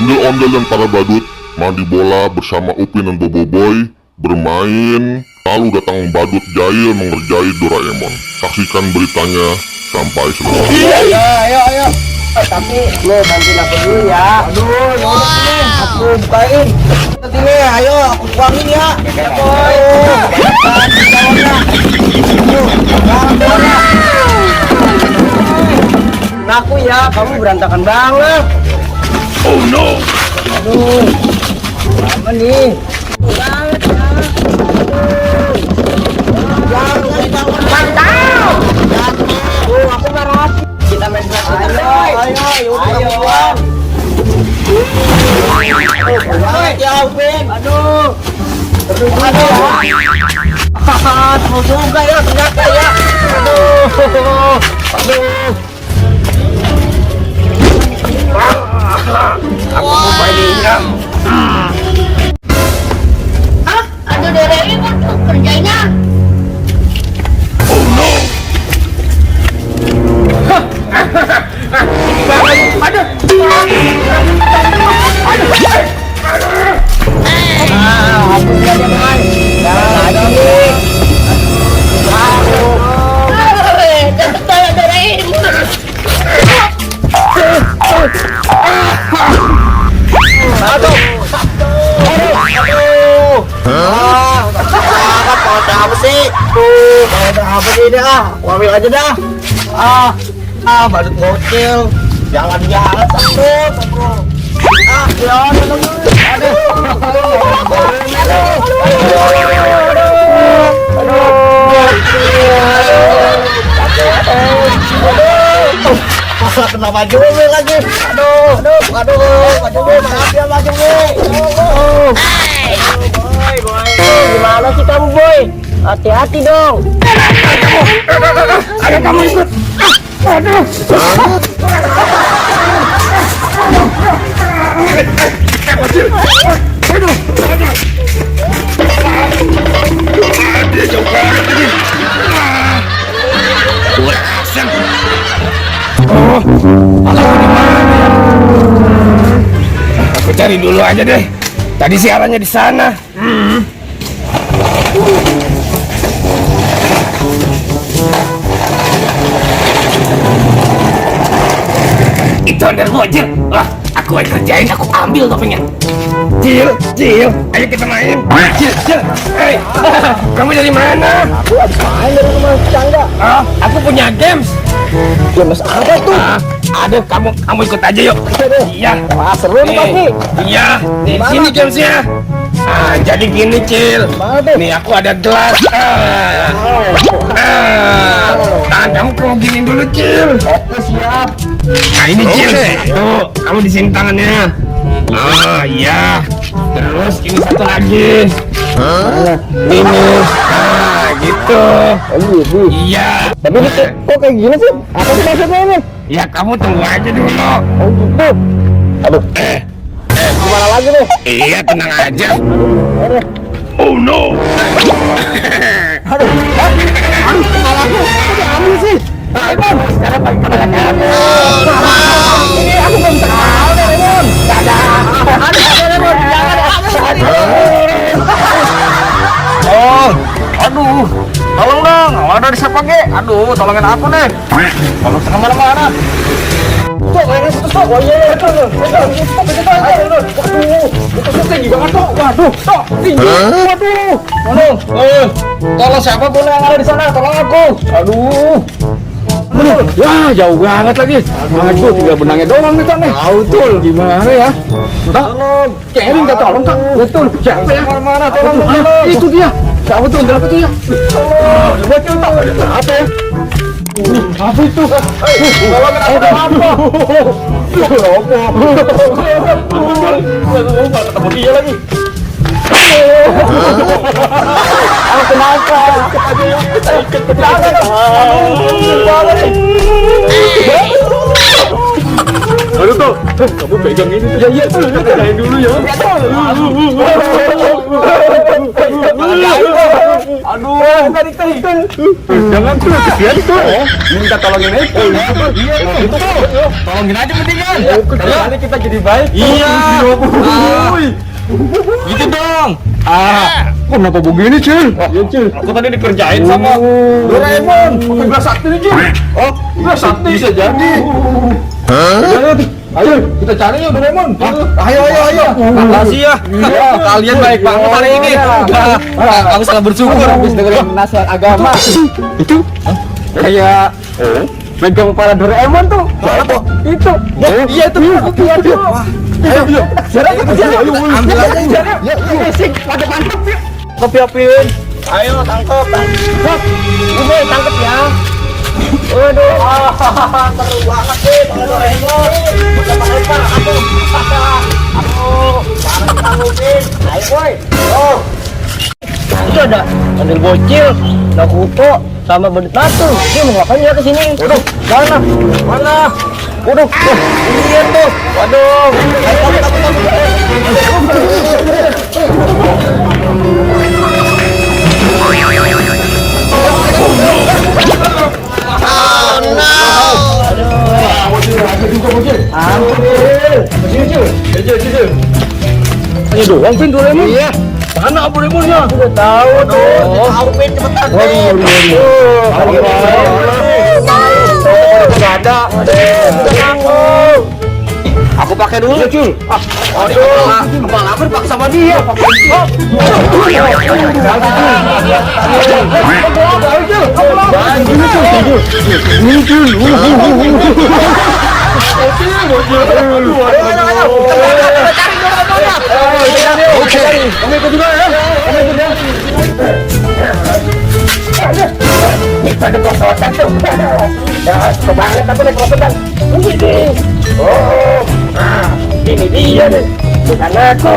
Ondel-ondel dan para badut mandi bola bersama Upin dan Boboiboy, bermain, lalu datang badut jahil mengerjai Doraemon. Saksikan beritanya sampai selesai. Ayo. Tapi lo bantuin aku dulu ya. Aduh, yaudah aku bukain. Sini, ayo aku buangin ya. Aku ya, kamu berantakan banget. Oh no! Aduh, apa nih? Banget ya. Mantap. Aku marah. Kita main ayo. Ya Upin. Aduh. Seru juga ya ternyata ya. Aduh. Aku mau mainnya. Ada Doraemon tuh kerjanya. Oh no! Aku dia teman. Tetap Doraemon. Apa sih? Apa sih dah? Aku ambil aja dah. Badut bocil. Jangan takut, bro. Kena baju gue lagi. Aduh, baju gue, maaf ya baju gue. Boy, gimana sih kamu boy? Hati-hati dong. Ada kamu ikut. Aduh. Dia jauh banget lagi. Oh, alah di mana ya? Aku cari dulu aja deh. Tadi siarannya di sana. Itu Ondel Bocil. Wah, aku yang kerjain, aku ambil topengnya. Cil, ayo kita main. Cil, hey, kamu dari mana? Aku habis main dari rumah tetangga. Aku punya games. Games apa tuh? Ada, kamu ikut aja yuk. Iya. Wah, seru nih pasti. Iya, di sini gamesnya. Jadi gini Cil. Nih aku ada gelas. Tangan kamu gini dulu Cil. Oke, siap. Nah ini Cil. Tuh, kamu di sini tangannya. Iya. Terus ini satu lagi. Ini. Gitu. Gitu. Iya. Tapi ini kok kayak gini sih? Apa sih maksudnya ini? Ya kamu tunggu aja dulu. Oh gitu. Aduh. Gimana lagi nih? Iya, tenang aja. Oh no. Aduh, salah aku. Kok diambil sih? Sekarang pakai tangan kamu. Ini aku belum tahu deh, Raymond. Dadah. Aduh, Raymond, jangan. Aduh, tolong dong. Ada di siapa ge? Aduh, tolongin aku nih. Kalau ke mana-mana. Tuh, kayaknya situ tuh. Oh iya, itu. Waduh, itu tinggi banget tuh. Waduh, tuh, tinggi. Waduh. Tolong siapa boleh yang ada di sana? Tolong aku. Aduh. Wah, jauh banget lagi. Aduh, tinggal benangnya doang nih Kang nih. Betul. Gimana ya? Tolong. Kevin nggak tolong Kang. Betul. Siapa ya? Mana? Tolong. Itu dia. Siapa tuh? Apa tuh ya? Betul. Apa ya? Apa itu? Tolong apa? Ketemu dia lagi. Kenapa? Aduh tuh, kamu pegang ini tuh. Ya tuh, pegain dulu ya. Aduh, jangan tuh, kesian tuh. Minta tolongin aja. Iya, itu tuh. Tolongin aja mendingan. Kali kita jadi baik. Iya. Gitu dong. Kenapa begini, Cil? Iya, Cil. Aku tadi dikerjain sama Doraemon. Pakai gelas sakti nih, Cil. Oh, gelas sakti bisa jadi. Ayo, kita cari yuk Doraemon. Ayo. Makasih ya. Kalian baik banget hari ini. Aku sangat bersyukur habis dengerin nasihat agama. Itu kayak megang kepala Doraemon tuh. Itu. Iya itu. Ayo. Ambil aja. Sik, mantap. Kopi-kopiin. Ayo tangkap. Ini tangkap ya. Waduh, seru banget sih kalau Doraemon. Udah ayo boy. Itu ada bandel bocil, Naruto, sama badut batu. Dia mau ngapain ya kesini? Waduh, mana? Waduh, iya tuh. Waduh, Ini doang pin Doraemon. Iya. Mana Doraemonnya? Udah tahu dong. Tahu pin cepetan. Waduh. Enggak ada. Aku pakai dulu, Cul. Aduh, kepala lapar pakai sama dia. Oke, kamu ikut juga ya. Ada kosotan tuh. Ya, kebanget aku naik kosotan. Begini. Oh, ini dia nih. Bukan aku.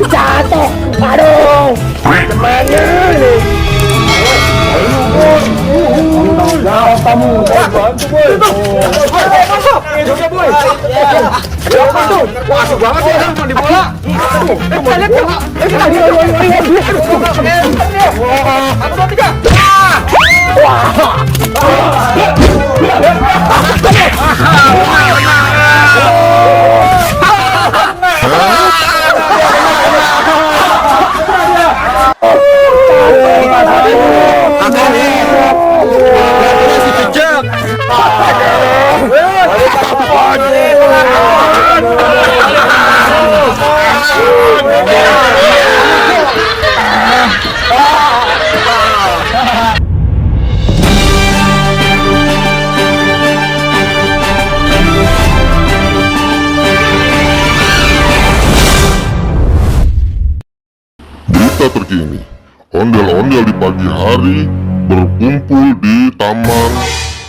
Jatuh. Aduh. Kemana nih? Kamu bantu boy. Boy. Wah, asik banget ya mandi bola. Berita terkini, ondel-ondel di pagi hari berkumpul di Taman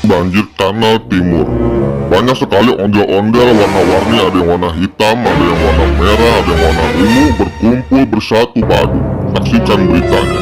Banjir Kanal Timur. Banyak sekali ondel-ondel warna-warni, ada yang warna hitam, ada yang warna merah, ada yang warna ungu, berkumpul bersatu padu. Saksikan beritanya.